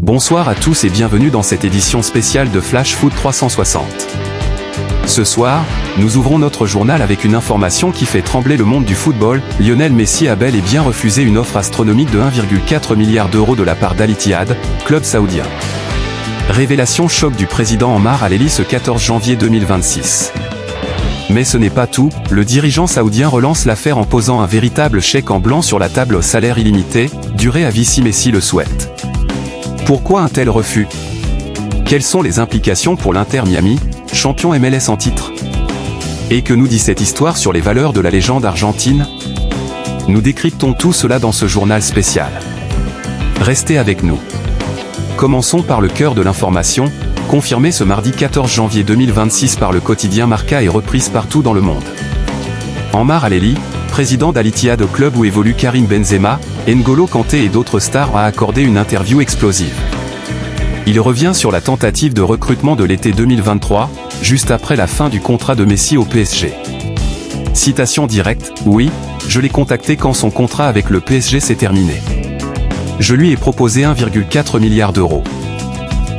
Bonsoir à tous et bienvenue dans cette édition spéciale de Flash Foot 360. Ce soir, nous ouvrons notre journal avec une information qui fait trembler le monde du football. Lionel Messi a bel et bien refusé une offre astronomique de 1,4 milliard d'euros de la part d'Al Ittihad, club saoudien. Révélation choc du président Ammar Al-Aili ce 14 janvier 2026. Mais ce n'est pas tout, le dirigeant saoudien relance l'affaire en posant un véritable chèque en blanc sur la table au salaire illimité, durée à vie si Messi le souhaite. Pourquoi un tel refus? Quelles sont les implications pour l'Inter Miami, champion MLS en titre? Et que nous dit cette histoire sur les valeurs de la légende argentine? Nous décryptons tout cela dans ce journal spécial. Restez avec nous. Commençons par le cœur de l'information, confirmée ce mardi 14 janvier 2026 par le quotidien Marca et reprise partout dans le monde. Ammar Al-Aili, président d'Al Ittihad au club où évoluent Karim Benzema, N'Golo Kanté et d'autres stars, a accordé une interview explosive. Il revient sur la tentative de recrutement de l'été 2023, juste après la fin du contrat de Messi au PSG. Citation directe, « Oui, je l'ai contacté quand son contrat avec le PSG s'est terminé. Je lui ai proposé 1,4 milliard d'euros.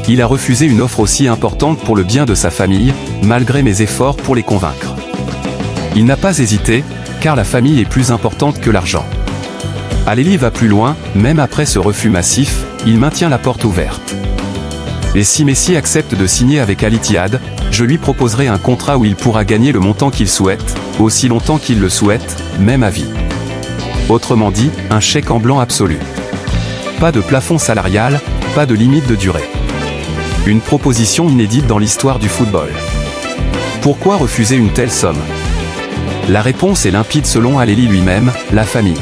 Il a refusé une offre aussi importante pour le bien de sa famille, malgré mes efforts pour les convaincre. Il n'a pas hésité, car la famille est plus importante que l'argent. » Al-Aili va plus loin, même après ce refus massif, il maintient la porte ouverte. Et si Messi accepte de signer avec Al Ittihad, je lui proposerai un contrat où il pourra gagner le montant qu'il souhaite, aussi longtemps qu'il le souhaite, même à vie. Autrement dit, un chèque en blanc absolu. Pas de plafond salarial, pas de limite de durée. Une proposition inédite dans l'histoire du football. Pourquoi refuser une telle somme? La réponse est limpide selon Al-Aili lui-même, la famille.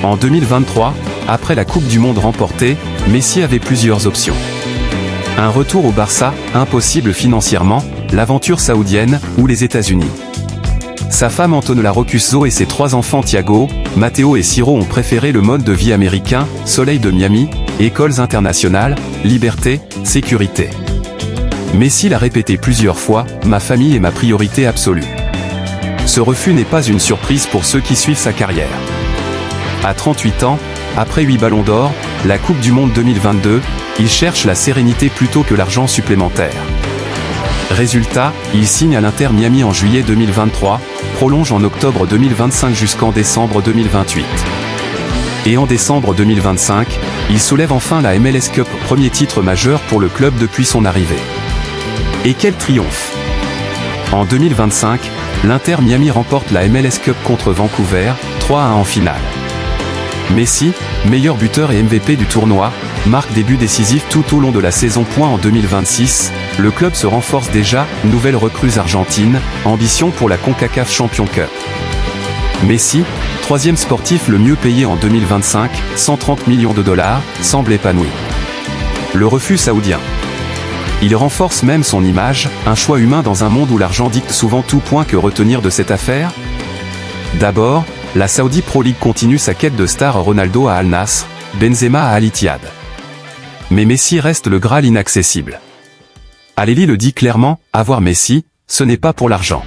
En 2023, après la Coupe du Monde remportée, Messi avait plusieurs options. Un retour au Barça, impossible financièrement, l'aventure saoudienne, ou les États-Unis. Sa femme Antonella Roccuzzo et ses 3 enfants Thiago, Matteo et Ciro ont préféré le mode de vie américain, soleil de Miami, écoles internationales, liberté, sécurité. Messi l'a répété plusieurs fois, ma famille est ma priorité absolue. Ce refus n'est pas une surprise pour ceux qui suivent sa carrière. À 38 ans, après 8 ballons d'or, la Coupe du Monde 2022, il cherche la sérénité plutôt que l'argent supplémentaire. Résultat, il signe à l'Inter Miami en juillet 2023, prolonge en octobre 2025 jusqu'en décembre 2028. Et en décembre 2025, il soulève enfin la MLS Cup, premier titre majeur pour le club depuis son arrivée. Et quel triomphe! En 2025, l'Inter Miami remporte la MLS Cup contre Vancouver, 3-1 en finale. Messi, meilleur buteur et MVP du tournoi, marque des buts décisifs tout au long de la saison. En 2026, le club se renforce déjà, nouvelle recrue argentine, ambition pour la CONCACAF Champions Cup. Messi, 3e sportif le mieux payé en 2025, 130 millions de dollars, semble épanoui. Le refus saoudien. Il renforce même son image, un choix humain dans un monde où l'argent dicte souvent tout. Que retenir de cette affaire? D'abord, la Saudi Pro League continue sa quête de star, Ronaldo à Al Nassr, Benzema à Al Ittihad. Mais Messi reste le Graal inaccessible. Al-Aili le dit clairement, avoir Messi, ce n'est pas pour l'argent.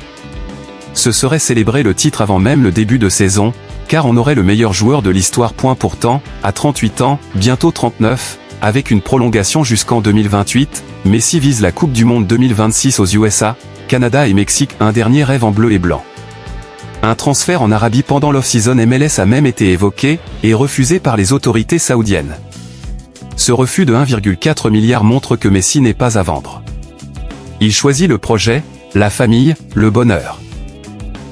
Ce serait célébrer le titre avant même le début de saison, car on aurait le meilleur joueur de l'histoire. Pourtant, à 38 ans, bientôt 39, avec une prolongation jusqu'en 2028, Messi vise la Coupe du Monde 2026 aux USA, Canada et Mexique, un dernier rêve en bleu et blanc. Un transfert en Arabie pendant l'off-season MLS a même été évoqué, et refusé par les autorités saoudiennes. Ce refus de 1,4 milliard montre que Messi n'est pas à vendre. Il choisit le projet, la famille, le bonheur.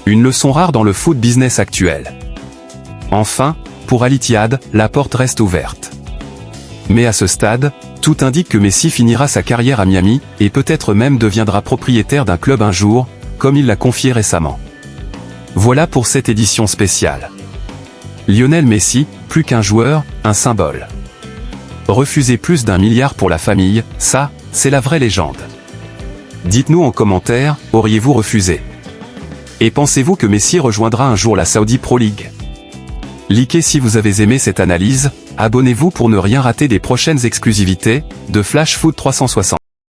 Une leçon rare dans le foot business actuel. Enfin, pour Al Ittihad, la porte reste ouverte. Mais à ce stade, tout indique que Messi finira sa carrière à Miami, et peut-être même deviendra propriétaire d'un club un jour, comme il l'a confié récemment. Voilà pour cette édition spéciale. Lionel Messi, plus qu'un joueur, un symbole. Refuser plus d'1 milliard pour la famille, ça, c'est la vraie légende. Dites-nous en commentaire, auriez-vous refusé? Et pensez-vous que Messi rejoindra un jour la Saudi Pro League? Likez si vous avez aimé cette analyse, abonnez-vous pour ne rien rater des prochaines exclusivités de Flash Foot 360.